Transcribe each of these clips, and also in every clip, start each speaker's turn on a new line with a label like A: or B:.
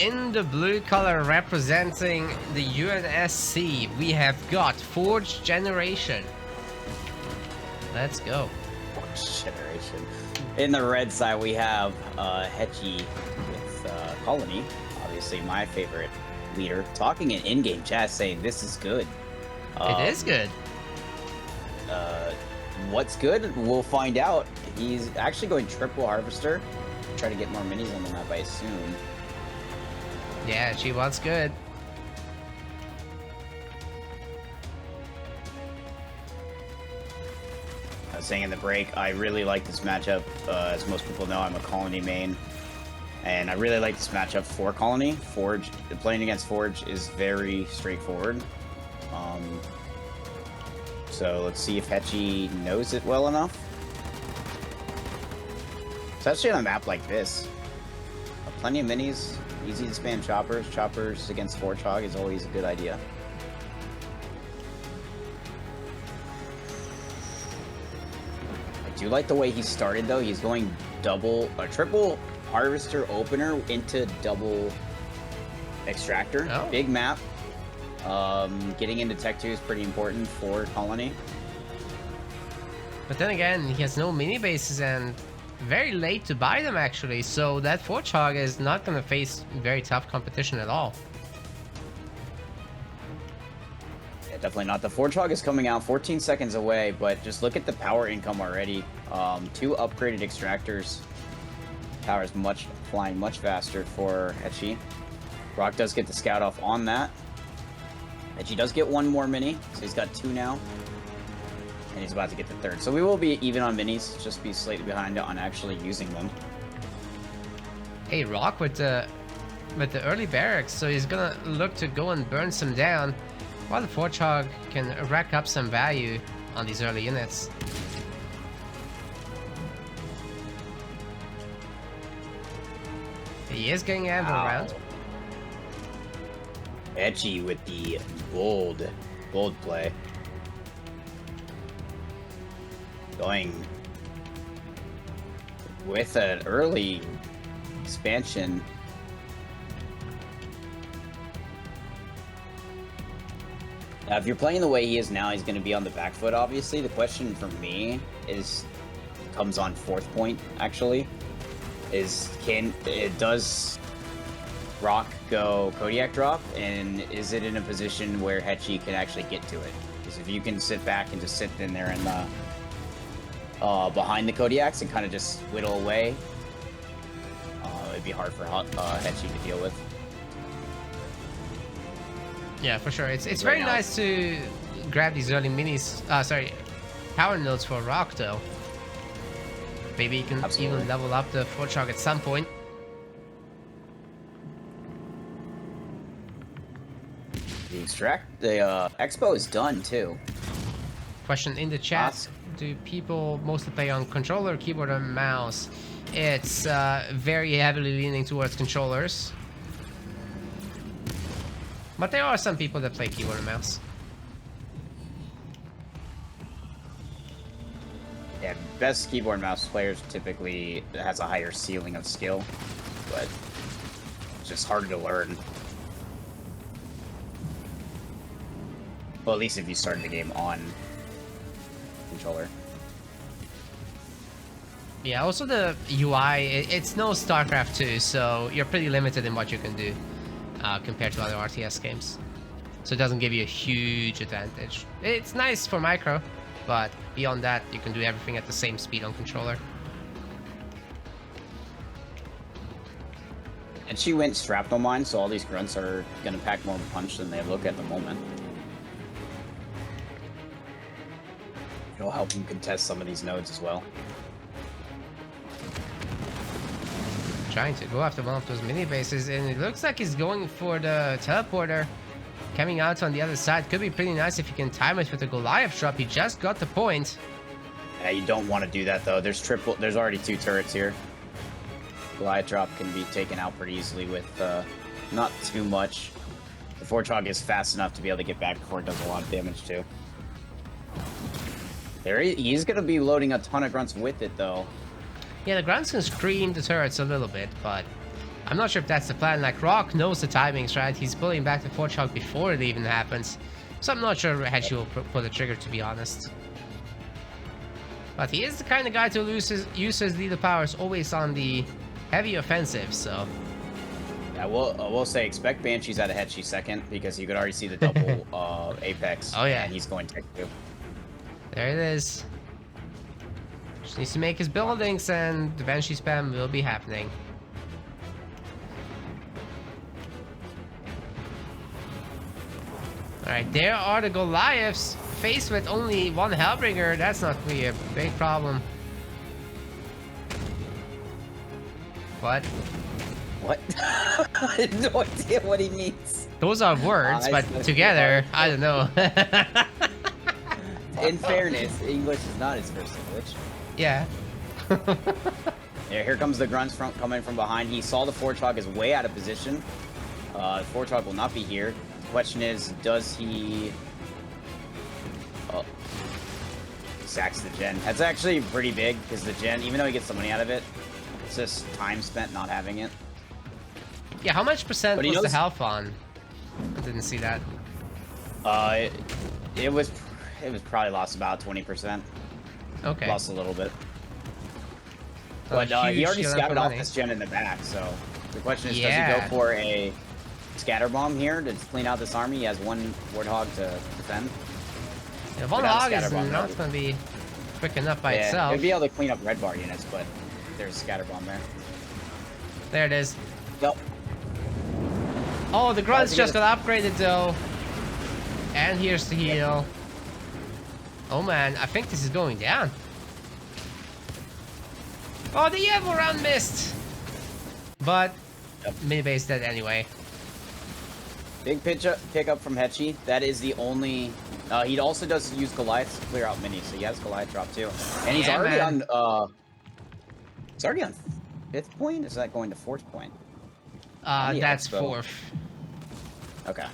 A: in the blue color representing the UNSC, we have got Forge Generation. Let's go.
B: Forge Generation. In the red side, we have Hechi with Colony, obviously my favorite leader, talking in in-game chat saying this is good.
A: It is good.
B: What's good? We'll find out. He's actually going triple Harvester. Try to get more minis on the map, I assume.
A: Yeah, she was good.
B: I was saying in the break, I really like this matchup. As most people know, I'm a Colony main. And I really like this matchup for Colony. Forge, playing against Forge is very straightforward. So let's see if Hechi knows it well enough. Especially on a map like this. Plenty of minis, easy to spam choppers. Choppers against Forge Hog is always a good idea. I do like the way he started though. He's going triple Harvester opener into double Extractor.
A: Oh.
B: Big map. Getting into Tech 2 is pretty important for Colony.
A: But then again, he has no mini bases and very late to buy them actually, so that Forge Hog is not going to face very tough competition at all.
B: Yeah, definitely not. The Forge Hog is coming out 14 seconds away, but just look at the power income already. 2 upgraded Extractors. Power is flying much faster for Hechi. Rock does get the scout off on that. Hechi does get 1 more mini, so he's got 2 now. And he's about to get the 3rd. So we will be even on minis, just be slightly behind on actually using them.
A: Hey, Rock with the early barracks, so he's gonna look to go and burn some down, while the Forge Hog can rack up some value on these early units. He is getting ammo around.
B: Hechi with the bold play. Going with an early expansion. Now, if you're playing the way he is now, he's going to be on the back foot, obviously. The question for me comes on 4th point, actually. Does Rock go Kodiak drop, and is it in a position where Hechi can actually get to it? Because if you can sit back and just sit in there and behind the Kodiaks and kind of just whittle away, it'd be hard for Hechi to deal with.
A: Yeah, for sure. It's very nice to grab these early minis. Power nodes for Rock though. Maybe you can even level up the Forge Hog at some point.
B: The Expo is done too.
A: Question in the chat: do people mostly play on controller, keyboard, or mouse? It's very heavily leaning towards controllers, but there are some people that play keyboard and mouse.
B: Yeah, best keyboard and mouse players typically has a higher ceiling of skill, but it's just harder to learn. Well, at least if you start the game on controller.
A: Yeah, also the UI, it's no StarCraft 2, so you're pretty limited in what you can do compared to other RTS games. So it doesn't give you a huge advantage. It's nice for micro, but beyond that, you can do everything at the same speed on controller.
B: And she went Shrapnel Mine, so all these grunts are going to pack more punch than they look at the moment. It'll help him contest some of these nodes as well.
A: Trying to go after one of those mini bases, and it looks like he's going for the teleporter. Coming out on the other side could be pretty nice if you can time it with the Goliath drop. He just got the point.
B: Yeah, you don't want to do that though. There's already 2 turrets here. Goliath drop can be taken out pretty easily with not too much. The Forge Hog is fast enough to be able to get back before it does a lot of damage too. He's going to be loading a ton of grunts with it though.
A: Yeah, the grunts can scream the turrets a little bit, but I'm not sure if that's the plan. Like, Rock knows the timings, right? He's pulling back the Fortchog before it even happens. So I'm not sure Hechi will pull the trigger, to be honest. But he is the kind of guy to use his leader powers always on the heavy offensive, so...
B: I will say, expect Banshees out of Hechi second, because you could already see the double Apex.
A: Oh, yeah.
B: And he's going tech 2.
A: There it is. Just needs to make his buildings, and the Banshee spam will be happening. Alright, there are the Goliaths, faced with only one Hellbringer. That's not really a big problem. What?
B: What? I have no idea what he means.
A: Those are words, but together, I don't know.
B: In fairness, English is not his first language.
A: Yeah.
B: Yeah, here comes the grunts coming from behind. He saw the Fortchog is way out of position. The Fortchog will not be here. The question is, does he... Oh. Sacks the gen. That's actually pretty big, because the gen, even though he gets the money out of it, it's just time spent not having it.
A: Yeah, how much percent
B: But he
A: was the
B: knows-
A: health on? I didn't see that.
B: It was probably lost about 20%.
A: Okay.
B: Lost a little bit.
A: Not
B: But
A: a
B: he
A: huge
B: already
A: amount of
B: scattered off
A: money.
B: this gen in the back, so the question is, does he
A: Yeah.
B: go for a scatter bomb here to clean out this army? He has one Warthog to defend.
A: Yeah, one
B: Without
A: hog is
B: scatter bomb,
A: not
B: no.
A: going to be quick enough by
B: Yeah,
A: itself.
B: he'd be able to clean up red bar units, but there's a scatter bomb there.
A: There it is.
B: Yep.
A: Oh, the grunts
B: to
A: just
B: get
A: got upgraded though. And here's the heal. Oh man, I think this is going down. Oh, the Evo round missed. But mini base dead anyway.
B: Big pickup from Hechi. That is the only... he also does use Goliath to clear out minis, so he has Goliath drop too. And he's
A: Yeah,
B: already
A: man.
B: on... He's already on 5th point? Is that going to 4th point? On the
A: That's
B: expo.
A: 4th.
B: Okay.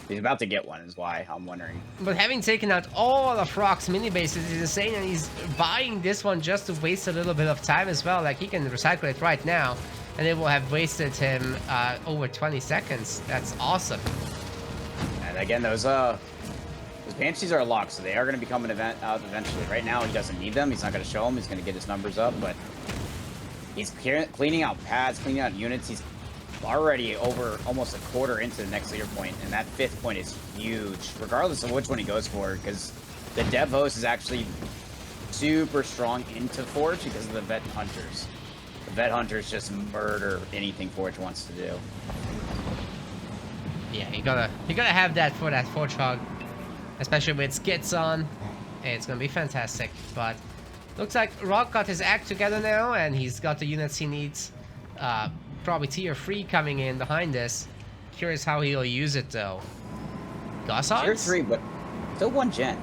B: He's about to get one, is why I'm wondering.
A: But having taken out all of Rock's mini bases is insane, and he's buying this one just to waste a little bit of time as well. Like, he can recycle it right now, and it will have wasted him over 20 seconds. That's awesome.
B: And again, those Banshees are locked, so they are going to become an event out eventually. Right now, he doesn't need them. He's not going to show them. He's going to get his numbers up, but he's cleaning out pads, cleaning out units. He's already over almost a quarter into the next leader point, and that 5th point is huge, regardless of which one he goes for, because the Dev host is actually super strong into Forge because of the Vet Hunters. The Vet Hunters just murder anything Forge wants to do.
A: Yeah, you gotta have that for that Fortchog, especially with skits on. It's gonna be fantastic. But looks like Rock got his act together now, and he's got the units he needs. Probably tier 3 coming in behind this. Curious how he'll use it though. Goshawks?
B: Tier 3, but still one gen.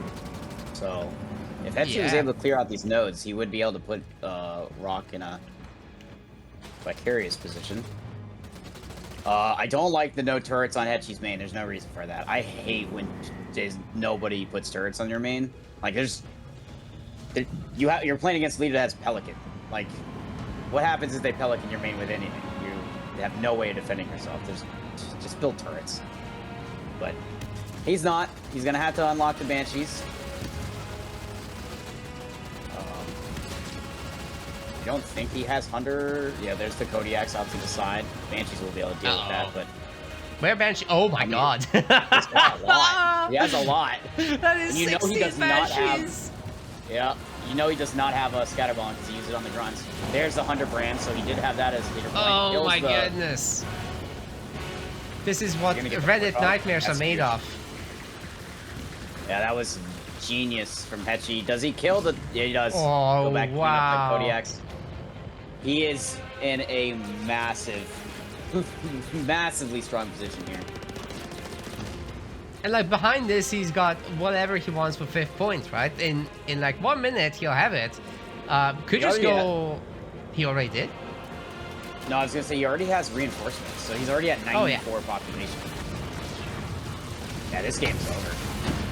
B: So, if Hechi was
A: Yeah.
B: able to clear out these nodes, he would be able to put Rock in a vicarious position. I don't like the no turrets on Hechi's main. There's no reason for that. I hate when nobody puts turrets on your main. Like, you're playing against a leader that has Pelican. Like, what happens if they Pelican your main with anything? You have no way of defending yourself. Just build turrets. But he's not. He's gonna have to unlock the Banshees. I don't think he has Hunter. Yeah, there's the Kodiaks out to the side. Banshees will be able to deal with that, but
A: Where Banshee? Oh my god.
B: he's got a lot. He has a lot.
A: That is
B: And you know
A: 16
B: he does not
A: Banshees.
B: have. Yeah, you know he does not have a Scatterbomb because he used it on the grunts. There's the Hunter brand, so he did have that as a leader point.
A: Oh
B: Kills
A: my
B: the-
A: goodness. This is what
B: You're gonna get the
A: Reddit
B: Warthog?
A: nightmares are
B: That's
A: made
B: huge.
A: of.
B: Yeah, that was genius from Hechi. Does he kill the... Yeah, he does.
A: Oh,
B: Go back and
A: wow.
B: clean up the Kodiaks. He is in a massively strong position here.
A: And like behind this, he's got whatever he wants for 5th point, right? In like 1 minute, he'll have it. Could just go... He already did?
B: No, I was gonna say he already has reinforcements, so he's already at 94
A: Oh, yeah.
B: population. Yeah, this game's over.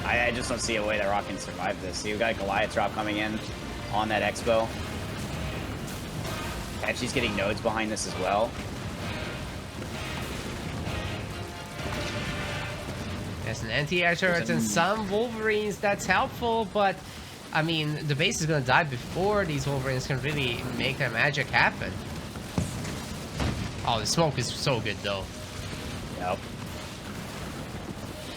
B: I just don't see a way that Rock can survive this. You got Goliath drop coming in on that Expo. Hechi's getting nodes behind this as well.
A: There's an anti-air turret and some Wolverines. That's helpful, but I mean, the base is gonna die before these Wolverines can really make their magic happen. Oh, the smoke is so good though.
B: Yep.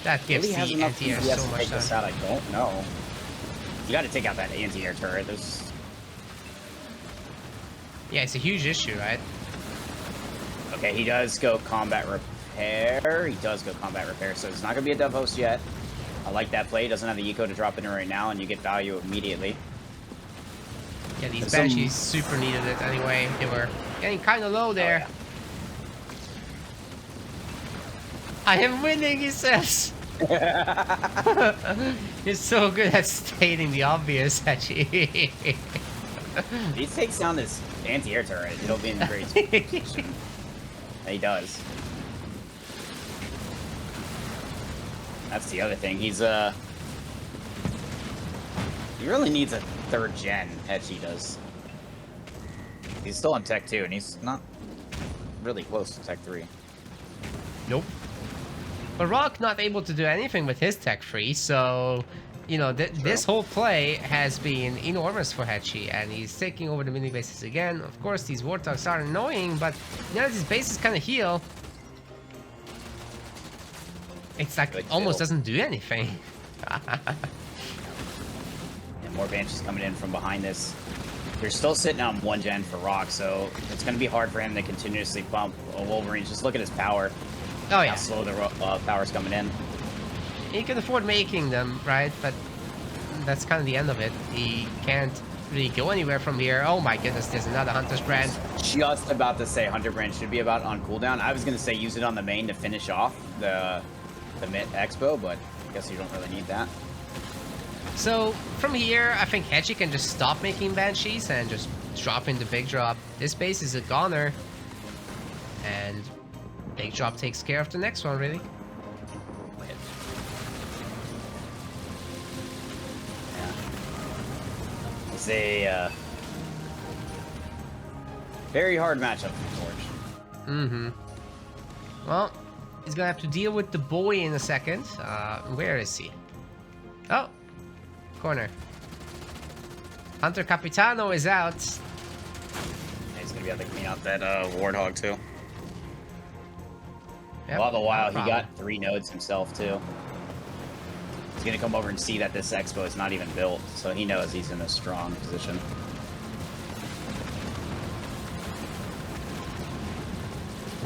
A: That gives the anti-air so much
B: time. Out, I don't know. You got to take out that anti-air turret. There's...
A: Yeah, it's a huge issue, right?
B: Okay, he does go combat repair. He does go combat repair, so it's not going to be a dove host yet. I like that play. He doesn't have the eco to drop in right now, and you get value immediately.
A: Yeah, these Banshees super needed it anyway. They were getting kind of low there.
B: Oh, yeah.
A: I am winning, he says. He's so good at stating the obvious, Hechi.
B: He takes down this anti-air turret. He'll be in a great position. He does. That's the other thing. He's he really needs a 3rd gen. Hechi does. He's still on Tech 2, and he's not really close to Tech 3.
A: Nope. But Rock not able to do anything with his Tech 3, so, you know, this whole play has been enormous for Hechi, and he's taking over the mini bases again. Of course, these Warthogs are annoying, but now that his bases kind of heal, it's like it almost doesn't do anything.
B: And more Banshees coming in from behind this. They're still sitting on 1 gen for Rock, so it's going to be hard for him to continuously pump Wolverines. Just look at his power.
A: Oh yeah.
B: How slow the power's coming in.
A: He can afford making them, right? But that's kind of the end of it. He can't really go anywhere from here. Oh my goodness, there's another Hunter's Brand.
B: Just about to say Hunter Brand should be about on cooldown. I was going to say use it on the main to finish off the mid expo, but I guess you don't really need that.
A: So from here, I think Hechi can just stop making Banshees and just drop in the big drop. This base is a goner, and big drop takes care of the next one, really.
B: Yeah. It's a very hard matchup for Forge.
A: Mm-hmm. Well, he's gonna have to deal with the boy in a second. Where is he? Oh, corner. Hunter Capitano is out.
B: He's gonna be able to clean out that Warthog too.
A: Yep,
B: All the while,
A: no
B: he got 3 nodes himself too. He's gonna come over and see that this expo is not even built, so he knows he's in a strong position.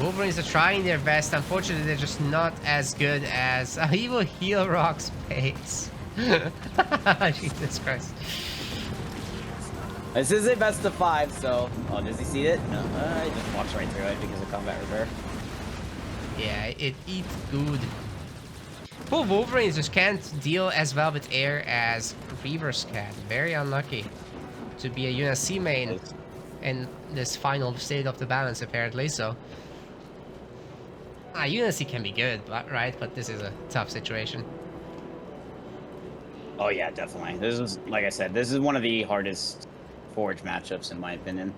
A: Wolverines are trying their best. Unfortunately, they're just not as good as... he will heal Rock's base. Jesus Christ.
B: This is a best of 5, so... Oh, does he see it? No, he just walks right through it because of combat repair.
A: Yeah, it eats good. Poor Wolverines just can't deal as well with air as Reavers can. Very unlucky to be a UNSC main in this final state of the balance, apparently, so... UNSC can be good, right? But this is a tough situation.
B: Oh yeah, definitely. This is, like I said, this is one of the hardest Forge matchups in my opinion.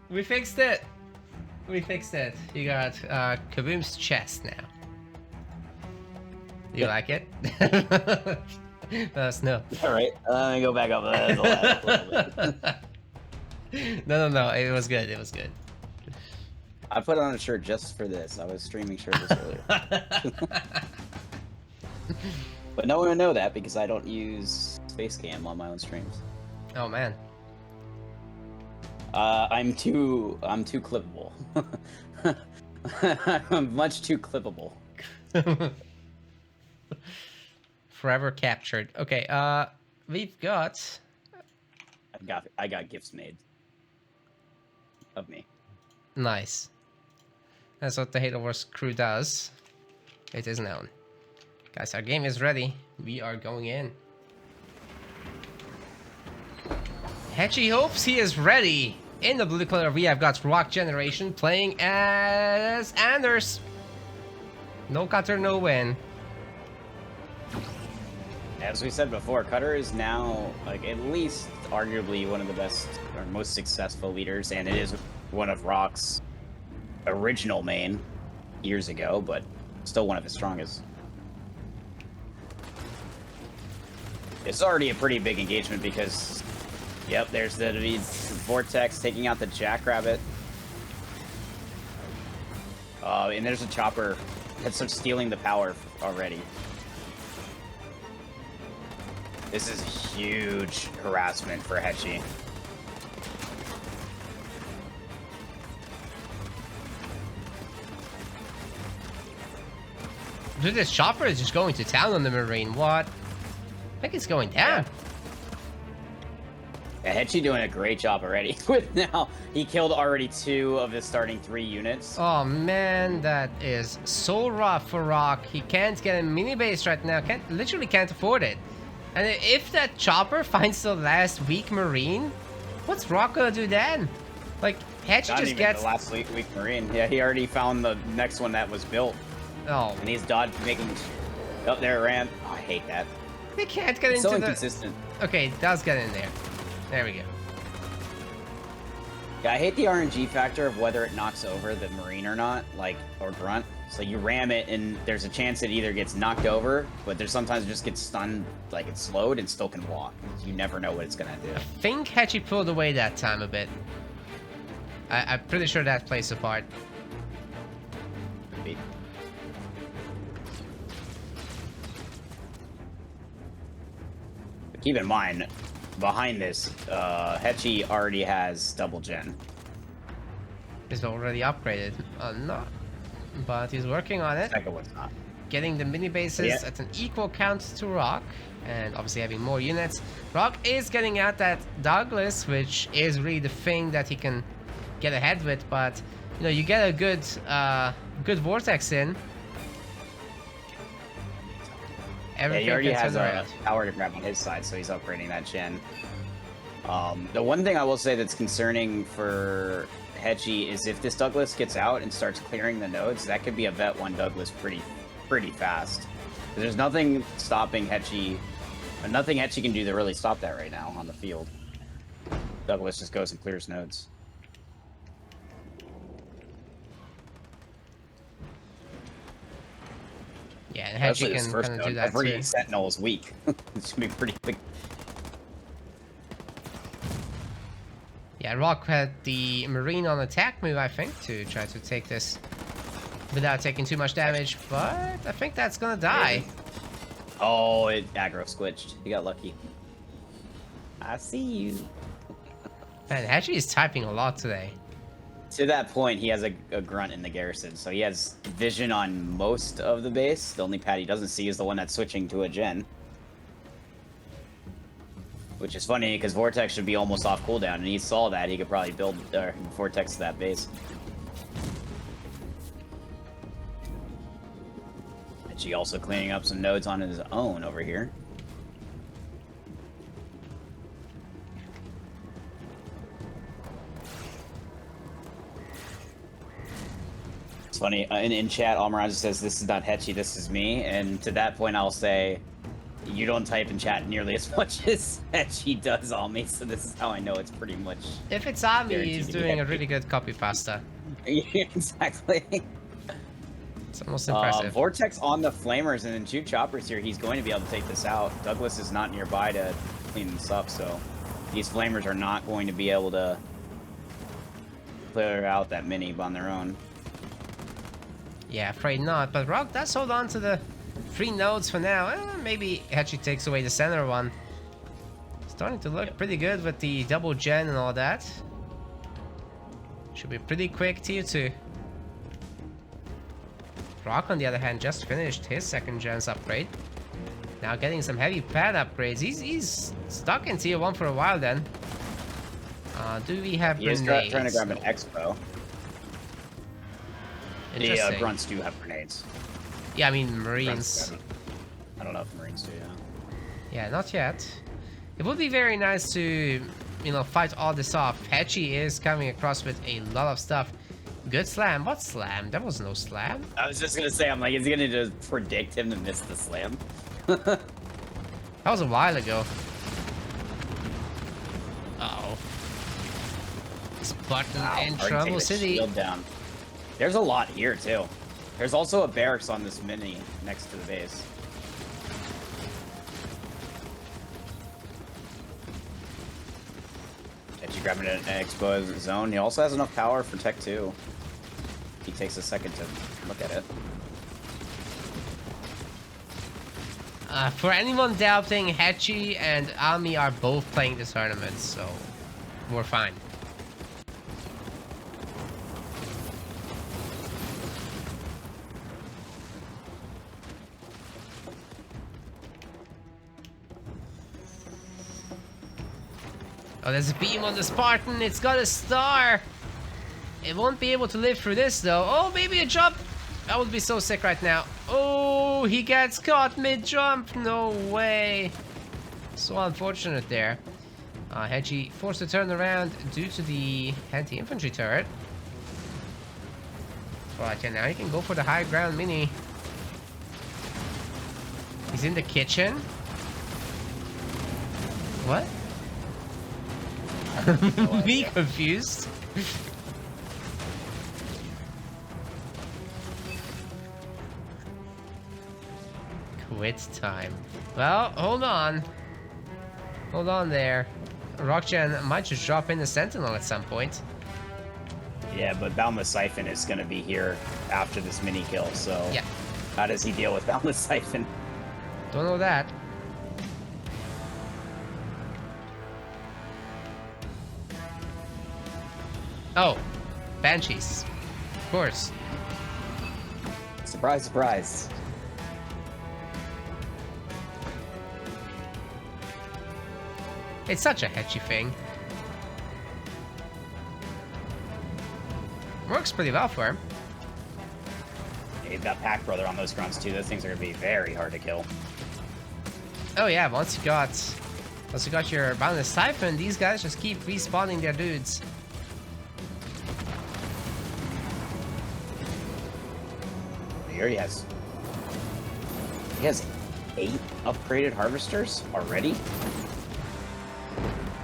A: We fixed it. We fixed it. You got Kaboom's chest now. Do you like it? Let us know.
B: All right, let me go back up.
A: No. It was good. It was good.
B: I put on a shirt just for this. I was streaming shirtless earlier. But no one will know that because I don't use Space Cam on my own streams.
A: Oh man.
B: I'm too clippable. I'm much too clippable.
A: forever captured. Okay, we've got...
B: I got gifts made of me.
A: Nice. That's what the Halo Wars crew does. It is known. Guys, our game is ready. We are going in. Hechi hopes he is ready. In the blue color, we have got Rockgeneration playing as Anders. No cutter, no win.
B: As we said before, Cutter is now, like, at least arguably one of the best or most successful leaders, and it is one of Rock's original main years ago, but still one of his strongest. It's already a pretty big engagement because, yep, there's the Vortex taking out the Jackrabbit. And there's a Chopper that's stealing the power already. This is huge harassment for Hechi.
A: Dude, this Chopper is just going to town on the Marine. What? I think it's going down.
B: Yeah, Hechi doing a great job already. With now, he killed already 2 of his starting 3 units.
A: Oh man, that is so rough for Rock. He can't get a mini base right now. Literally can't afford it. And if that Chopper finds the last weak Marine, what's Rock gonna do then? Like, Hechi
B: Not
A: just
B: even
A: gets...
B: the last weak Marine. Yeah, he already found the next one that was built.
A: Oh.
B: And he's dodged making... Oh, there it ran. Oh, I hate that.
A: They can't get
B: It's
A: into
B: so
A: the...
B: inconsistent.
A: Okay, it does get in there. There we go.
B: Yeah, I hate the RNG factor of whether it knocks over the Marine or not, like, or Grunt. So you ram it, and there's a chance it either gets knocked over, but there's sometimes it just gets stunned, like it's slowed, and still can walk. You never know what it's gonna do.
A: I think Hechi pulled away that time a bit. I'm pretty sure that plays a part.
B: Could be. But keep in mind, behind this, Hechi already has double gen.
A: He's already upgraded. No. But he's working on it.
B: Second one's not.
A: Getting the mini bases at an equal count to Rock. And obviously having more units. Rock is getting out that Douglas, which is really the thing that he can get ahead with. But, you know, you get a good good Vortex in.
B: Yeah, he already has
A: a
B: power to grab on his side, so he's upgrading that gen. The one thing I will say that's concerning for Hechi is if this Douglas gets out and starts clearing the nodes, that could be a Vet 1 Douglas pretty fast. There's nothing stopping Hechi, nothing Hechi can do to really stop that right now on the field. Douglas just goes and clears nodes.
A: Yeah, and Hechi can kind of do that
B: every
A: too.
B: Sentinel is weak. It's gonna be pretty big.
A: Yeah, Rock had the Marine on attack move, I think, to try to take this without taking too much damage, but I think that's gonna die.
B: Oh, it aggro squished. You got lucky. I see you.
A: Man, Hechi is typing a lot today.
B: To that point, he has a grunt in the garrison, so he has vision on most of the base. The only pad he doesn't see is the one that's switching to a gen. Which is funny, because Vortex should be almost off cooldown, and he saw that. He could probably build Vortex to that base. And she also cleaning up some nodes on his own over here. It's funny, in chat, Almiraj says, this is not Hechi, this is me, and to that point I'll say, you don't type in chat nearly as much as Hechi does on me, so this is how I know it's pretty much...
A: If it's Ami, he's doing a really good copy pasta.
B: Yeah, exactly.
A: It's almost impressive.
B: Vortex on the Flamers and then 2 Choppers here, he's going to be able to take this out. Douglas is not nearby to clean this up, so these Flamers are not going to be able to clear out that mini on their own.
A: Yeah, afraid not, but Rock does hold on to the 3 nodes for now. Maybe Hechi takes away the center one. Starting to look pretty good with the double gen and all that. Should be pretty quick tier 2. Rock, on the other hand, just finished his 2nd gen's upgrade. Now getting some heavy pad upgrades. He's stuck in tier 1 for a while then. Do we have
B: He is
A: grenades?
B: trying to grab an expo. The grunts do have grenades.
A: Yeah, I mean Marines.
B: I don't know if Marines do,
A: Yeah, not yet. It would be very nice to, you know, fight all this off. Hechi is coming across with a lot of stuff. Good slam. What slam? There was no slam.
B: I was just gonna say, I'm like, is he gonna just predict him to miss the slam?
A: That was a while ago. Uh-oh. Spartan in Trouble City.
B: Shield down. There's a lot here, too. There's also a barracks on this mini next to the base. Hechi grabbing an exposed zone. He also has enough power for Tech 2. He takes a second to look at it.
A: For anyone doubting, Hechi and Ami are both playing this tournament, so we're fine. Oh, there's a beam on the Spartan. It's got a star. It won't be able to live through this, though. Oh, maybe a jump. That would be so sick right now. Oh, he gets caught mid-jump. No way. So unfortunate there. Hechi forced to turn around due to the anti-infantry turret. Right, and now he can go for the high ground mini. He's in the kitchen. What? Me confused. Quit time. Well, hold on. Hold on there. Rockgen might just drop in the Sentinel at some point.
B: Yeah, but Boundless Siphon is going to be here after this mini kill, so
A: yeah.
B: How does he deal with Boundless Siphon?
A: Don't know that. Oh, Banshees. Of course.
B: Surprise, surprise.
A: It's such a Hechi thing. Works pretty well for him.
B: Yeah, you've got Pack Brother on those grunts too. Those things are going to be very hard to kill.
A: Oh yeah, once you got your Boundless Siphon, these guys just keep respawning their dudes.
B: He already has... He has 8 upgraded harvesters already?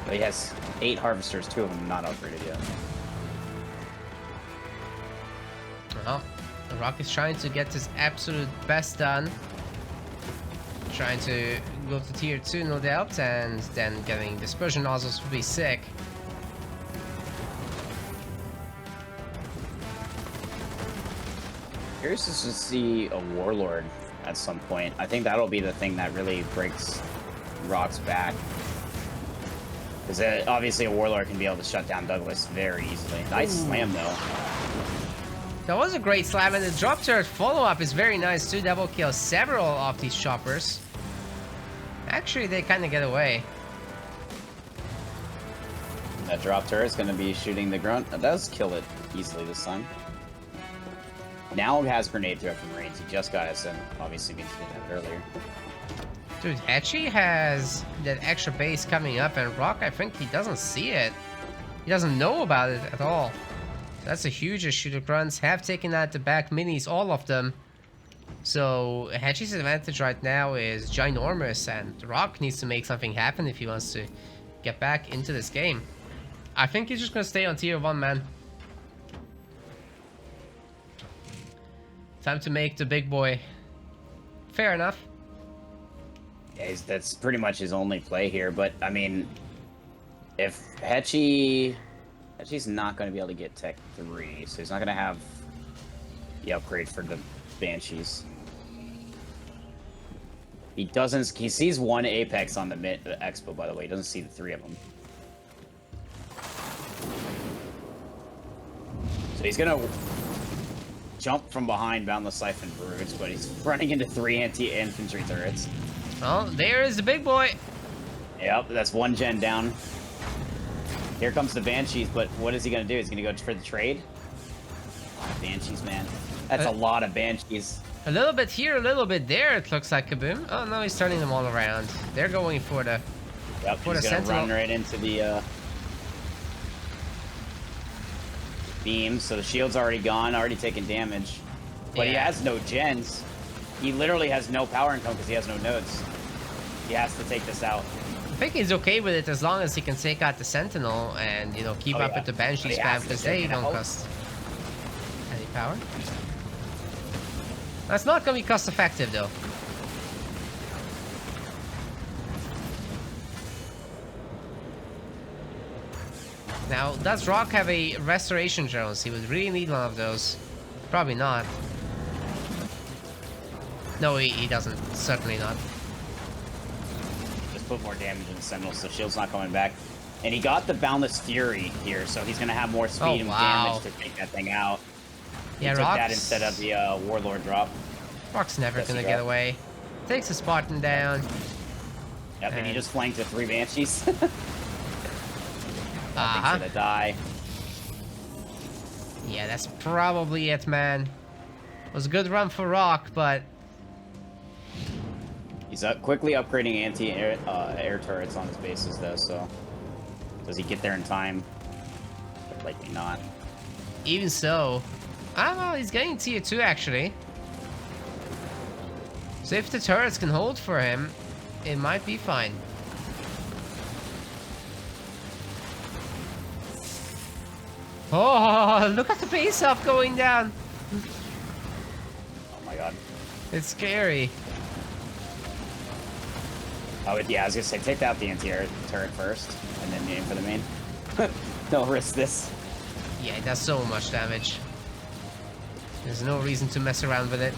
B: But he has 8 harvesters, 2 of them not upgraded yet.
A: Well, the Rock is trying to get his absolute best done. Trying to go to tier 2, no doubt, and then getting dispersion nozzles would be sick.
B: Curious to see a Warlord at some point. I think that'll be the thing that really breaks Rock's back. Because obviously a Warlord can be able to shut down Douglas very easily. Nice slam, though.
A: That was a great slam, and the drop turret follow-up is very nice too. Double kill several of these choppers. Actually, they kind of get away.
B: That drop turret is going to be shooting the grunt. That does kill it easily this time. Now has grenade threat from Marines. He just got us, and obviously means he didn't have it earlier.
A: Dude, Hechi has that extra base coming up, and Rock, I think he doesn't see it. He doesn't know about it at all. That's a huge issue. The grunts have taken out the back minis, all of them. So Hechi's advantage right now is ginormous, and Rock needs to make something happen if he wants to get back into this game. I think he's just gonna stay on tier 1, man. Time to make the big boy. Fair enough.
B: Yeah, that's pretty much his only play here, but I mean, if Hechi's not going to be able to get Tech 3, so he's not going to have the upgrade for the Banshees. He sees 1 Apex on the Expo, by the way. He doesn't see the 3 of them. So he's going to jump from behind Boundless Siphon Brutes, but he's running into 3 anti-infantry turrets.
A: Oh, there is the big boy.
B: Yep, that's one gen down. Here comes the Banshees, but what is he going to do? He's going to go for the trade? A lot of Banshees, man. That's a lot of Banshees.
A: A little bit here, a little bit there, it looks like Kaboom. Oh, no, he's turning them all around. They're going for the...
B: Yep,
A: for
B: he's
A: the
B: going to
A: Sentinel.
B: run right into the beam. So the shield's already gone, already taking damage. But he
A: Yeah.
B: has no gens. He literally has no power income because he has no nodes. He has to take this out.
A: I think he's okay with it as long as he can take out the Sentinel and, you know, keep up with the Banshee
B: But he
A: spam
B: has to
A: because
B: take
A: they
B: it
A: don't
B: out.
A: cost any power. That's not going to be cost effective though. Now, does Rock have a restoration drones? He would really need one of those. Probably not. No, he doesn't. Certainly not.
B: Just put more damage in the Sentinel, so shield's not coming back. And he got the Boundless Fury here, so he's going to have more speed and damage to take that thing out.
A: Yeah,
B: he took
A: Rock's...
B: that instead of the Warlord drop.
A: Rock's never
B: Yes,
A: gonna
B: he
A: get
B: got-
A: away. Takes a Spartan down.
B: Yep, and he just flanked the 3 Banshees. That thing's gonna die.
A: Yeah, that's probably it, man. It was a good run for Rock, but
B: He's quickly upgrading anti-air air turrets on his bases, though, so... Does he get there in time? Likely not.
A: even so... I don't know, he's getting tier 2 actually. So if the turrets can hold for him, it might be fine. Oh, look at the base up going down.
B: Oh my god.
A: It's scary.
B: Oh, yeah, I was gonna say, take out the anti-air turret first, and then aim for the main. Don't risk this.
A: Yeah, it does so much damage. There's no reason to mess around with it.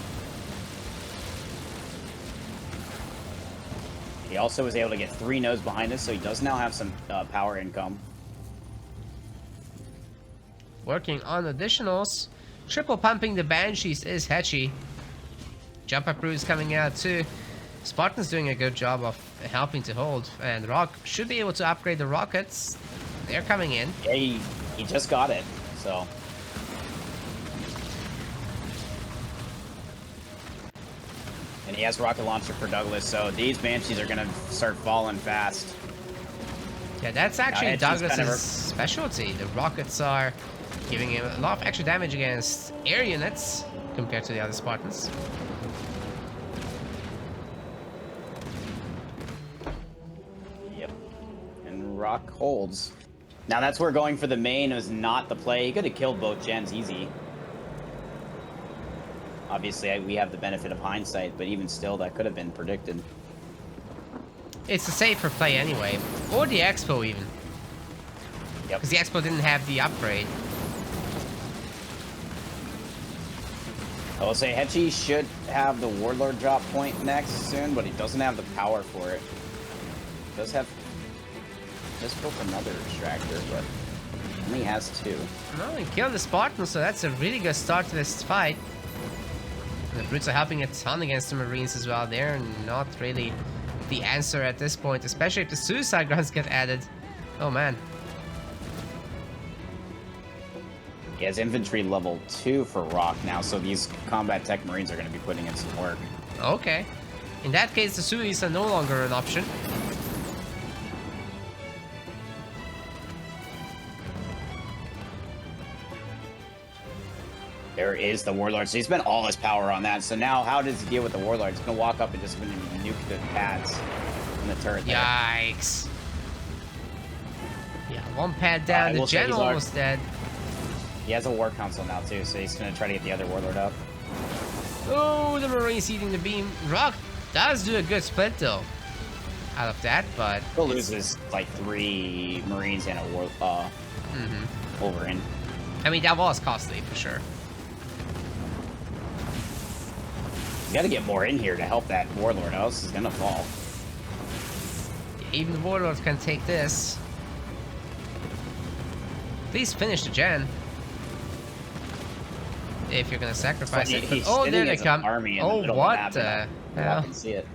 B: He also was able to get 3 nodes behind us, so he does now have some power income.
A: Working on additionals. Triple pumping the Banshees is Hechi. Jump up Brood's coming out too. Spartan's doing a good job of helping to hold. And Rock should be able to upgrade the rockets. They're coming in.
B: Yeah, he just got it, so... And he has rocket launcher for Douglas, so these Banshees are gonna start falling fast.
A: Yeah, that's actually
B: Hechi's
A: Douglas's
B: kind of
A: specialty. The rockets are giving him a lot of extra damage against air units compared to the other Spartans.
B: Yep. And Rock holds. Now that's where going for the main was not the play. He could have killed both gens easy. Obviously, we have the benefit of hindsight, but even still, that could have been predicted.
A: It's a safer play anyway. Or the Expo even.
B: Yep.
A: Because the Expo didn't have the upgrade.
B: I will say Hechi should have the Warlord drop point next soon, but he doesn't have the power for it. He does have... Just built another extractor, but only has 2.
A: No, he killed the Spartan, so that's a really good start to this fight. And the Brutes are helping a ton against the Marines as well. They're not really the answer at this point, especially if the suicide guns get added. Oh man.
B: He has infantry level 2 for Rock now, so these combat tech Marines are going to be putting in some work.
A: Okay. In that case, the Suis are no longer an option.
B: There is the Warlord. So he spent all his power on that. So now how does he deal with the Warlord? He's going to walk up and just going to nuke the pads in the turret there.
A: Yikes. Yeah, 1 pad down. The
B: we'll say he's
A: general
B: our-
A: was dead.
B: He has a War Council now too, so he's going to try to get the other Warlord up.
A: Oh, the Marines eating the beam. Rock does do a good split though. Out of that, but...
B: He'll loses like 3 Marines and a Wolverine.
A: I mean, that was costly for sure.
B: You got to get more in here to help that Warlord, else he's going to fall.
A: Yeah, even the Warlords can take this. Please finish the gen. If you're gonna sacrifice it.
B: He's
A: Oh, there
B: sitting
A: they
B: as an
A: come.
B: army in the
A: Oh,
B: middle of the
A: what
B: map,
A: the
B: and I
A: hell?
B: can see it.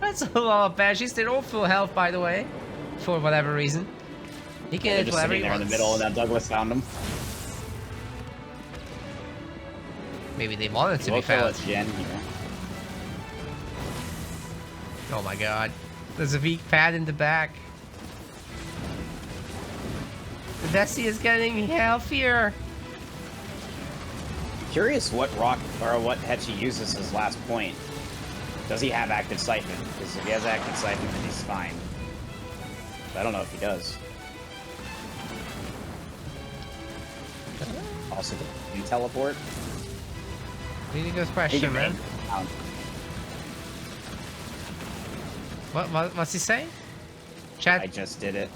A: That's a lot of banshees. They're all full health, by the way, for whatever reason. He can
B: They're
A: hit
B: just
A: whatever
B: sitting
A: he
B: there in
A: wants.
B: the middle, and that Douglas found him.
A: Maybe they wanted to be
B: We'll kill
A: found.
B: a Gen here.
A: Oh my god. There's a weak pad in the back. The Bessie is getting healthier.
B: Curious what Hechi uses his last point. Does he have active siphon? Because if he has active siphon, then he's fine. But I don't know if he does. Also, can you teleport?
A: Really good question, man. What's he saying? Chat.
B: I just did it.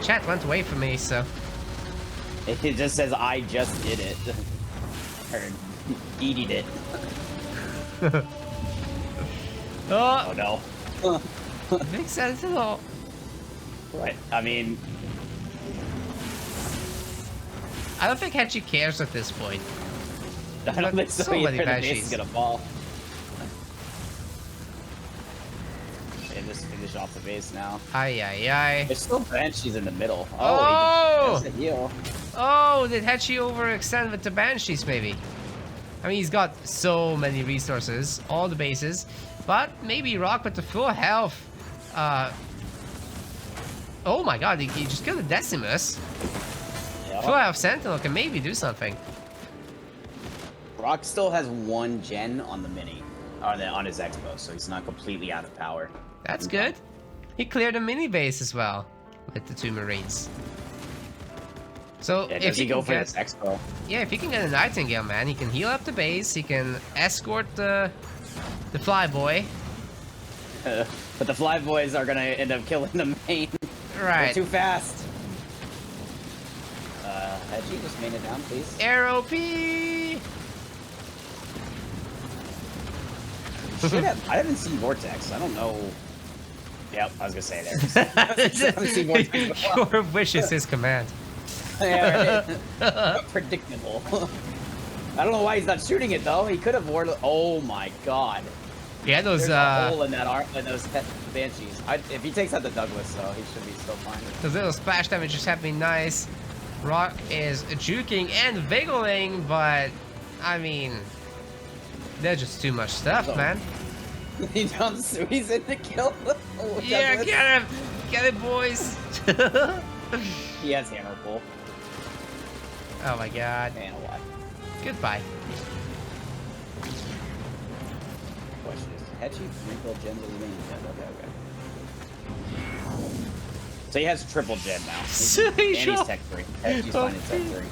A: Chat went away from me, so.
B: It just says I just did it. Or eating it. Oh no.
A: Makes sense at all.
B: What? I mean,
A: I don't think Hechi cares at this point.
B: I don't think so,
A: So many
B: either. The base
A: banshees.
B: is gonna fall. They just finish off the base now.
A: Ay.
B: There's still banshees in the middle.
A: Oh!
B: He that's a heal.
A: Oh, did Hechi overextend with the banshees, maybe? I mean, he's got so many resources, all the bases, but maybe Rock with the full health. Oh my god, he just killed a Decimus.
B: Yeah.
A: Full health Sentinel can maybe do something.
B: Rock still has one gen on the mini, on his expo, so he's not completely out of power.
A: That's good. He cleared a mini base as well with the 2 Marines. So
B: Yeah,
A: if
B: does he go
A: can
B: for
A: get,
B: this expo?
A: yeah, if he can get a Nightingale, man, he can heal up the base. He can escort the Flyboy.
B: But the fly boys are gonna end up killing the main.
A: Right.
B: They're too fast. Hechi, just main it down, please.
A: Arrow P.
B: I haven't seen Vortex. I don't know. Yep, I was gonna say there. I haven't seen Vortex before.
A: Your wish is his command.
B: Yeah, right. Predictable. I don't know why he's not shooting it though. He could have warded. Oh my god.
A: Yeah, those
B: There's a hole in that in those banshees. If he takes out the Douglas, though, he should be still fine.
A: those little splash damage is happening nice. Rock is juking and wiggling, but I mean, there's just too much stuff,
B: So-
A: man.
B: He jumps. He's in to kill the
A: Yeah,
B: Douglas.
A: get it, boys.
B: He has hammer pull.
A: Oh my god.
B: And a lot.
A: Goodbye.
B: Question is, Hechi refill gen to the main gen. Okay. So he has triple gen now.
A: Silly
B: And he's
A: shot.
B: tech 3. He's fine in tech 3.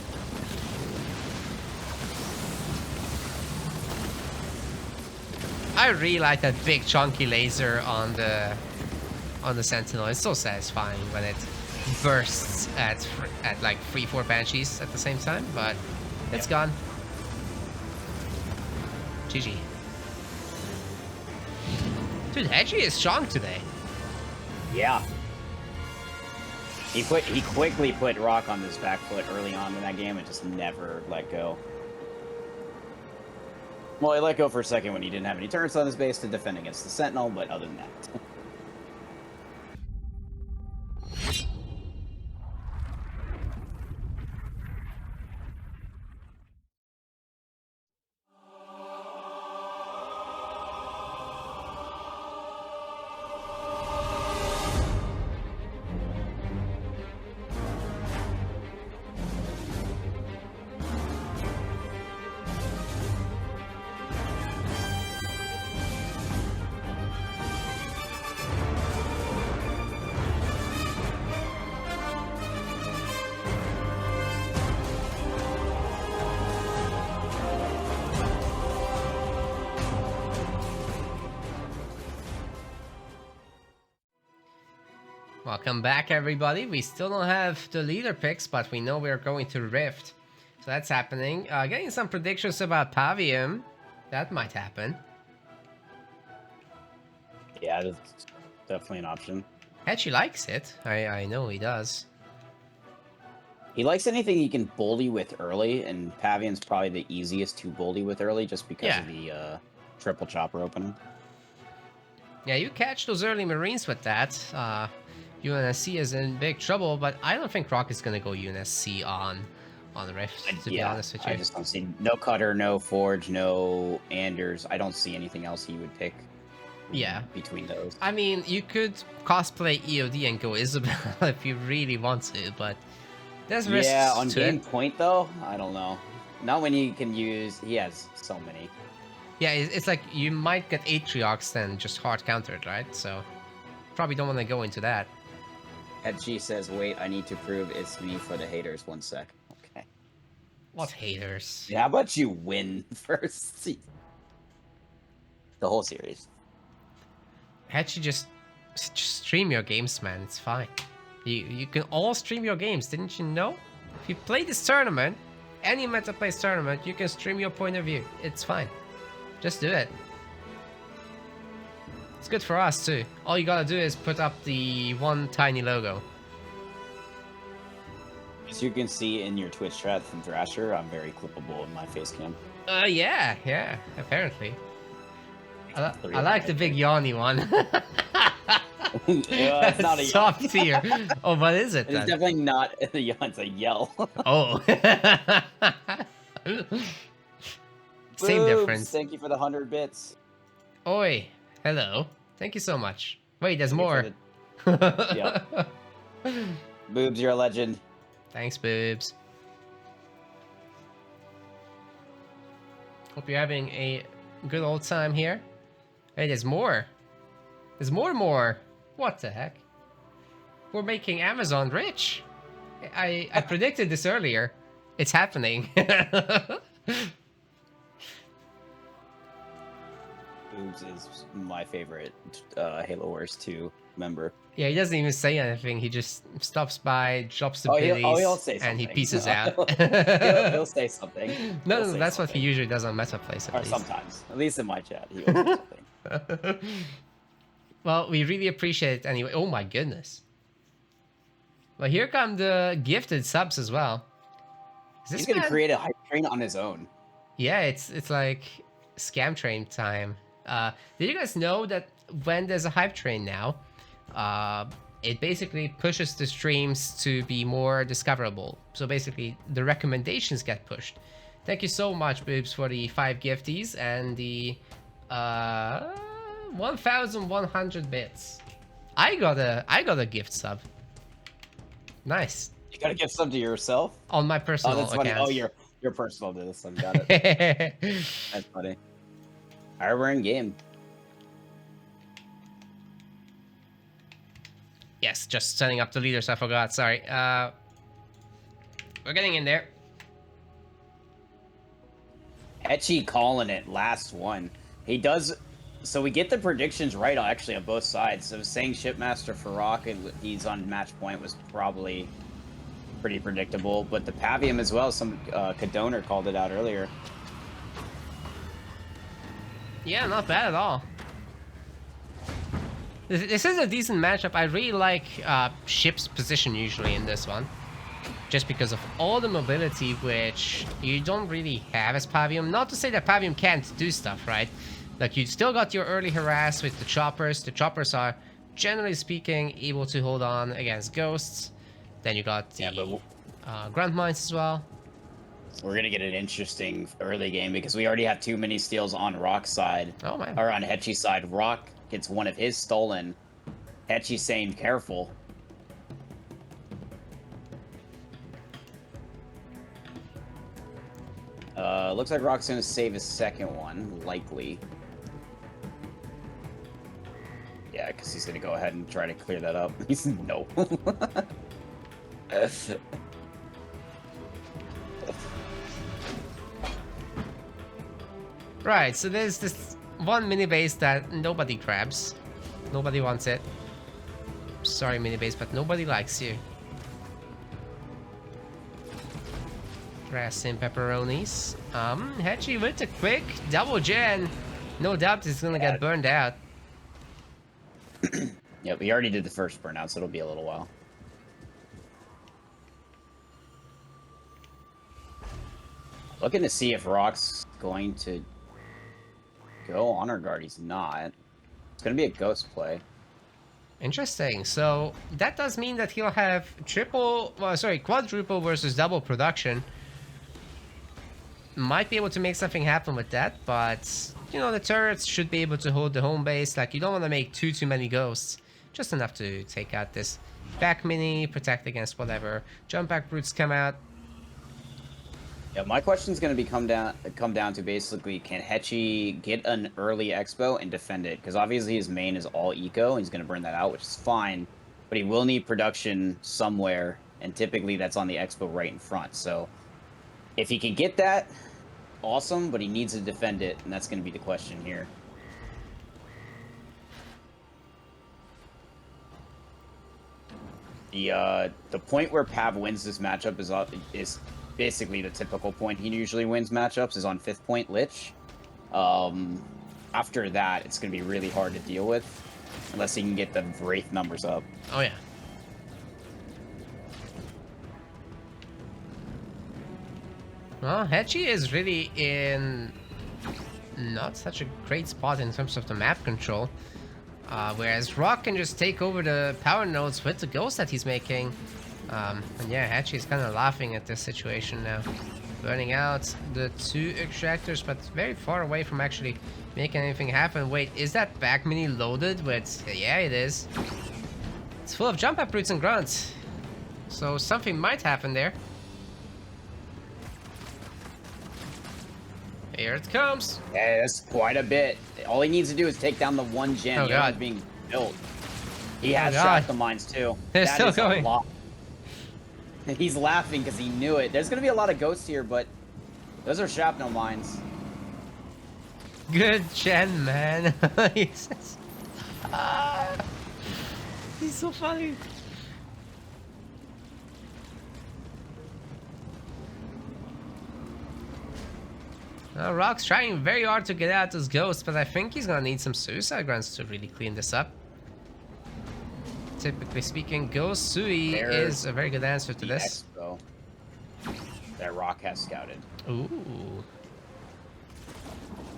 A: I really like that big chunky laser on the Sentinel. It's so satisfying when it bursts at like 3-4 banshees at the same time, but it's gone. GG. Dude, Hechi is strong today.
B: Yeah. He quickly put Rock on his back foot early on in that game and just never let go. Well, he let go for a second when he didn't have any turrets on his base to defend against the Sentinel, but other than that.
A: Welcome back, everybody. We still don't have the leader picks, but we know we're going to Rift. So that's happening. Getting some predictions about Pavium. That might happen.
B: Yeah, that's definitely an option.
A: Hechi likes it. I know he does.
B: He likes anything he can bully with early, and Pavion's probably the easiest to bully with early just because
A: Yeah.
B: of the triple chopper opening.
A: Yeah, you catch those early Marines with that. UNSC is in big trouble, but I don't think Rock is gonna go UNSC on Rift, to be honest with you.
B: I just don't see no Cutter, no Forge, no Anders. I don't see anything else he would pick.
A: Yeah.
B: Between those.
A: I mean, you could cosplay EOD and go Isabel if you really want to, but there's risks.
B: Yeah, on
A: to
B: game
A: it.
B: point though, I don't know. Not when he can use. He has so many.
A: Yeah, it's like you might get Atriox then just hard countered, right? So probably don't want to go into that.
B: Hechi says, "Wait, I need to prove it's me for the haters." 1 sec. Okay.
A: What haters?
B: Yeah, how about you win first? The whole series.
A: Hechi, just stream your games, man. It's fine. You can all stream your games. Didn't you know? If you play this tournament, any meta plays tournament, you can stream your point of view. It's fine. Just do it. It's good for us too. All you gotta do is put up the one tiny logo.
B: As you can see in your Twitch chat from Thrasher, I'm very clippable in my face cam.
A: Yeah, apparently. I like the big yawny one.
B: Yeah, it's not a yawn.
A: Top tier. Oh, what is it?
B: It's definitely not a yawn, it's a yell.
A: Oh. Same
B: Boobs,
A: difference.
B: Thank you for the 100 bits.
A: Oi. Hello. Thank you so much. Wait, there's more.
B: Yep. Boobs, you're a legend.
A: Thanks, Boobs. Hope you're having a good old time here. Hey, there's more. There's more. What the heck? We're making Amazon rich. I predicted this earlier. It's happening.
B: Boobs is my favorite Halo Wars 2 member.
A: Yeah, he doesn't even say anything. He just stops by, drops the
B: he'll
A: billies,
B: say something.
A: and he pieces out.
B: he'll say something.
A: No, that's what he usually does on meta plays.
B: Or sometimes, at least in my chat, he will say something.
A: Well, we really appreciate it anyway. Oh my goodness. Well, here come the gifted subs as well.
B: He's gonna create a hype train on his own.
A: Yeah, it's like scam train time. Did you guys know that when there's a hype train now, it basically pushes the streams to be more discoverable. So basically, the recommendations get pushed. Thank you so much, Boobs, for the 5 gifties and the 1,100 bits. I got a gift sub. Nice.
B: You got to give some to yourself?
A: On my personal account.
B: Funny. Oh, your personal to this one. Got it. That's funny. Alright, we're in game.
A: Yes, just setting up the leaders. I forgot. Sorry. We're getting in there.
B: Hechi calling it last one. He does. So we get the predictions right actually on both sides. So saying Shipmaster for Rock and he's on match point was probably pretty predictable. But the Pavium as well. Some Cadoner called it out earlier.
A: Yeah, not bad at all. This is a decent matchup. I really like Ship's position usually in this one. Just because of all the mobility, which you don't really have as Pavium. Not to say that Pavium can't do stuff, right? Like, you still got your early harass with the Choppers. The Choppers are, generally speaking, able to hold on against Ghosts. Then you got the Grunt Mines as well.
B: We're going to get an interesting early game because we already have too many steals on Rock's side.
A: Oh, man.
B: Or on Hechi's side. Rock gets one of his stolen. Hechi's saying careful. Looks like Rock's gonna save his second one, likely. Yeah, because he's gonna go ahead and try to clear that up. He's no.
A: Right, so there's this one mini base that nobody grabs. Nobody wants it. Sorry, mini base, but nobody likes you. Grass and pepperonis. Hechi with a quick double gen. No doubt he's gonna get burned out.
B: Yep, he already did the first burnout, so it'll be a little while. Looking to see if Rock's going to go honor guard. He's not. It's gonna be a ghost play.
A: Interesting. So that does mean that he'll have quadruple versus double production. Might be able to make something happen with that, but you know, the turrets should be able to hold the home base. Like, you don't want to make too many ghosts. Just enough to take out this back mini, protect against whatever jump back brutes come out.
B: Yeah, my question's gonna come down to basically, can Hechi get an early expo and defend it? Because obviously his main is all eco, and he's gonna burn that out, which is fine. But he will need production somewhere, and typically that's on the expo right in front. So if he can get that, awesome, but he needs to defend it, and that's gonna be the question here. The point where Pav wins this matchup is basically the typical point he usually wins matchups, is on 5th point Lich. After that, it's going to be really hard to deal with, unless he can get the Wraith numbers up.
A: Oh yeah. Well, Hechi is really in not such a great spot in terms of the map control. Whereas Rock can just take over the power nodes with the ghost that he's making. And yeah, Hechi is kind of laughing at this situation now. Burning out the 2 extractors, but very far away from actually making anything happen. Wait, is that back mini loaded with... Yeah, it is. It's full of jump up roots and grunts. So something might happen there. Here it comes.
B: Yeah, that's quite a bit. All he needs to do is take down the 1 gen.
A: Oh, God.
B: Being built. He has
A: God.
B: shot the mines too.
A: They're
B: That
A: still
B: is a
A: going.
B: lot. He's laughing because he knew it. There's going to be a lot of ghosts here, but those are shrapnel mines.
A: Good gen, man. He's so funny. Rock's trying very hard to get out this ghost, but I think he's gonna need some suicide grunts to really clean this up. Typically speaking, Ghost Sui is a very good answer to this.
B: Expo that Rock has scouted.
A: Ooh.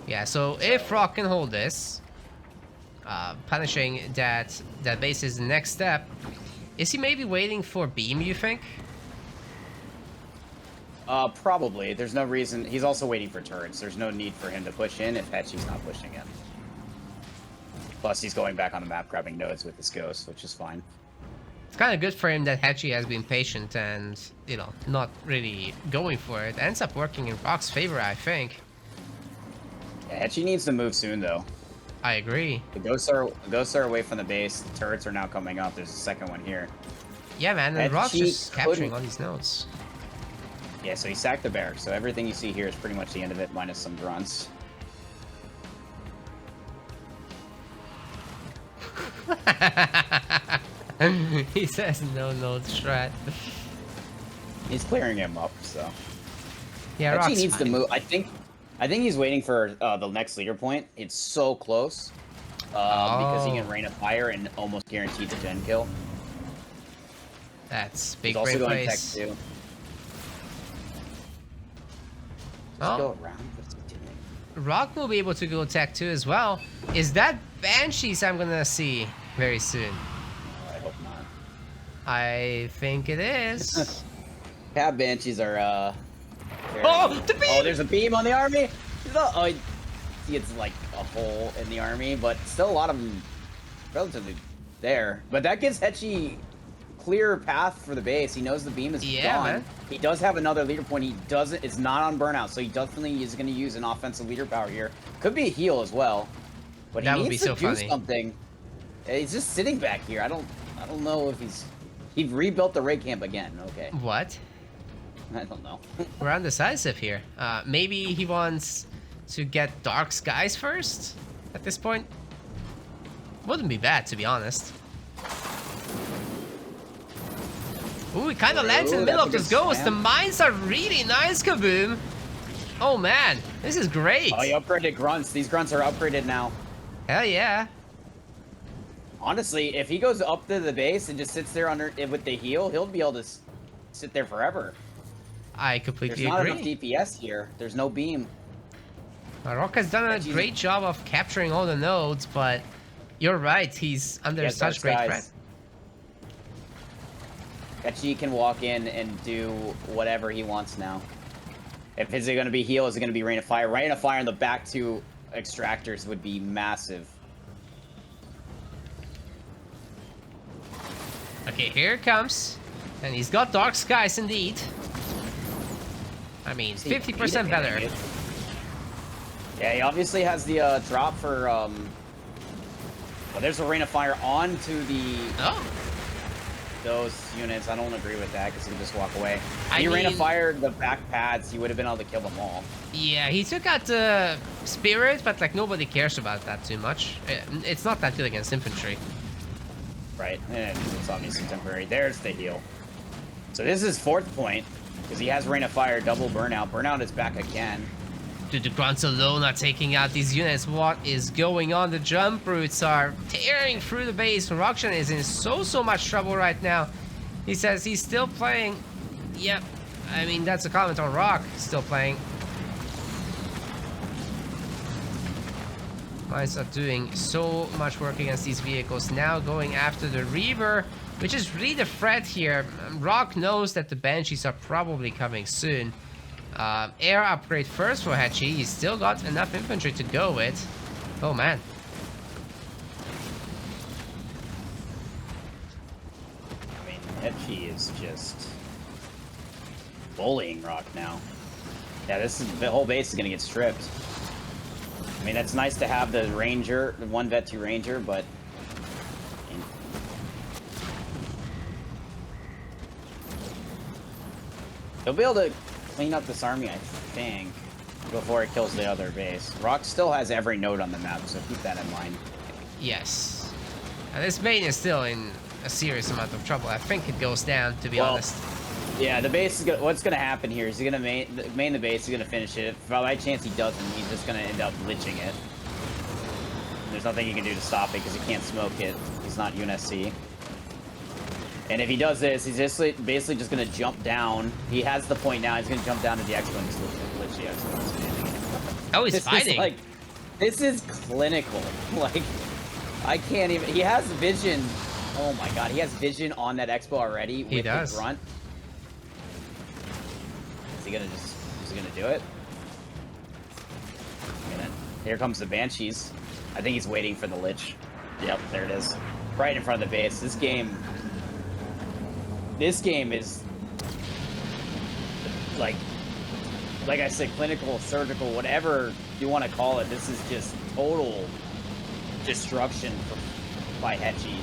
A: Yeah, so if Rock can hold this, punishing that base is the next step. Is he maybe waiting for beam, you think?
B: Probably. There's no reason. He's also waiting for turrets. There's no need for him to push in if Hechi's not pushing in. Plus, he's going back on the map grabbing nodes with his ghost, which is fine.
A: It's kind of good for him that Hechi has been patient and, you know, not really going for it. Ends up working in Rock's favor, I think.
B: Yeah, Hechi needs to move soon, though.
A: I agree.
B: The ghosts are away from the base. The turrets are now coming up. There's a second one here.
A: Yeah, man, and Rock's
B: Hechi
A: just capturing
B: couldn't-
A: all these nodes.
B: Yeah, so he sacked the barracks. So everything you see here is pretty much the end of it, minus some grunts.
A: He says no strat.
B: He's clearing him up, so.
A: Yeah,
B: Hechi
A: Rock's
B: needs to
A: fine.
B: move. I think he's waiting for the next leader point. It's so close. Because he can rain a fire and almost guarantee the gen kill.
A: That's big
B: He's also
A: brain
B: going tech
A: place.
B: too.
A: Oh.
B: Go around. What's he doing?
A: Rock will be able to go tech too as well. Is that Banshees I'm gonna see very soon?
B: I hope not.
A: I think it is.
B: Cab Banshees are,
A: Oh, the beam!
B: Oh, there's a beam on the army! Oh, it's like a hole in the army, but still a lot of them relatively there. But that gives Hechi clear path for the base. He knows the beam is gone.
A: Man.
B: He does have another leader point. He doesn't. It's not on burnout, so he definitely is going to use an offensive leader power here. Could be a heal as well, but
A: That
B: he
A: would
B: needs
A: be
B: to
A: so
B: do
A: funny.
B: something. He's just sitting back here. I don't know if he rebuilt the raid camp again. Okay,
A: What?
B: I don't know.
A: We're undecisive here. Maybe he wants to get Dark Skies first at this point. Wouldn't be bad, to be honest. Ooh, he kind of lands in the
B: Ooh,
A: middle of
B: that's a
A: this
B: good
A: ghost. The
B: spam.
A: mines are really nice, Kaboom. Oh man, this is great.
B: Oh, he upgraded grunts. These grunts are upgraded now.
A: Hell yeah.
B: Honestly, if he goes up to the base and just sits there under with the heal, he'll be able to sit there forever.
A: I
B: There's
A: completely
B: not enough
A: agree.
B: DPS here. There's no beam.
A: Rock has done a
B: Hechi's-
A: great job of capturing all the nodes, but You're right. He's under such great threat.
B: Hechi can walk in and do whatever he wants now. If is it going to be heal, is it going to be Rain of Fire? Rain of Fire on the back two extractors would be massive.
A: Okay, here it comes. And he's got Dark Skies indeed. I mean, 50% better.
B: Yeah, he obviously has the drop for... Well, there's a Rain of Fire onto the...
A: Oh.
B: Those units. I don't agree with that because he can just walk away. If he
A: mean,
B: Rain of Fire the back pads, he would have been able to kill them all.
A: Yeah, he took out the Spirit, but like nobody cares about that too much. It's not that good against infantry.
B: Right, and it's obviously temporary. There's the heal. So this is 4th point because he has Rain of Fire, double Burnout. Burnout is back again.
A: Dude, the grunts alone are taking out these units. What is going on? The jump routes are tearing through the base. Rockgeneration is in so much trouble right now. He says he's still playing. Yep. I mean, that's a comment on Rock. Still playing. Mines are doing so much work against these vehicles. Now going after the Reaver, which is really the threat here. Rock knows that the Banshees are probably coming soon. Air upgrade first for Hechi. He's still got enough infantry to go with. Oh man.
B: I mean, Hechi is just bullying Rock now. Yeah, the whole base is gonna get stripped. I mean, it's nice to have the Ranger, the 1 Vet 2 Ranger, but he'll be able to clean up this army, I think, before it kills the other base. Rock still has every node on the map, so keep that in mind. Yes.
A: This main is still in a serious amount of trouble. I think it goes down, to be honest.
B: Yeah, the base is gonna, what's gonna happen here is he's gonna main the base, he's gonna finish it. If by chance he doesn't, he's just gonna end up liching it. There's nothing he can do to stop it because he can't smoke it. He's not UNSC. And if he does this, he's just basically just gonna jump down. He has the point now. He's gonna jump down to the Expo and just lich the Expo.
A: Oh, he's fighting.
B: This is clinical. Like, I can't even. He has vision. Oh my god, he has vision on that Expo already.
A: He does.
B: The grunt. Is he gonna do it? Here comes the Banshees. I think he's waiting for the Lich. Yep, there it is. Right in front of the base. This game is like I said, clinical, surgical, whatever you want to call it. This is just total destruction by Hechi.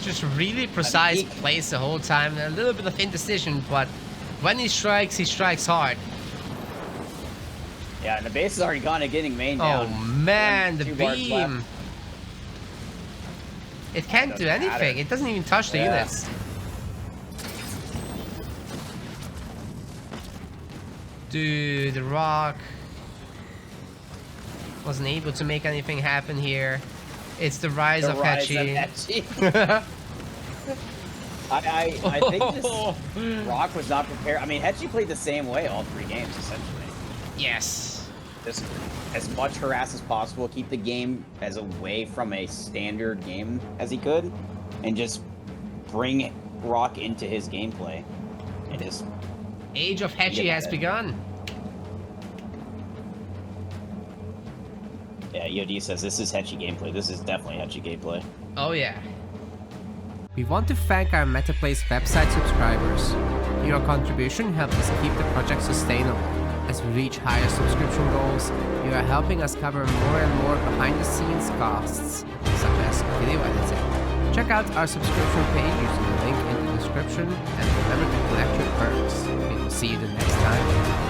A: Just really precise plays the whole time. A little bit of indecision, but when he strikes hard.
B: Yeah, and the base is already gone and getting main down.
A: Oh man, the beam. It can't do anything. It doesn't even touch the units. Dude, the Rock wasn't able to make anything happen here. It's the rise of Hechi.
B: I think this Rock was not prepared. I mean, Hechi played the same way all 3 games, essentially.
A: Yes.
B: Just as much harass as possible, keep the game as away from a standard game as he could, and just bring Rock into his gameplay. And just
A: Age of Hechi has begun.
B: Yeah, EOD says this is Hechi gameplay. This is definitely Hechi gameplay.
A: Oh yeah.
C: We want to thank our MetaPlace website subscribers. Your contribution helps us keep the project sustainable. As we reach higher subscription goals, you are helping us cover more and more behind-the-scenes costs, such as video editing. Check out our subscription page using the link in the description, and remember to collect your perks. We will see you the next time.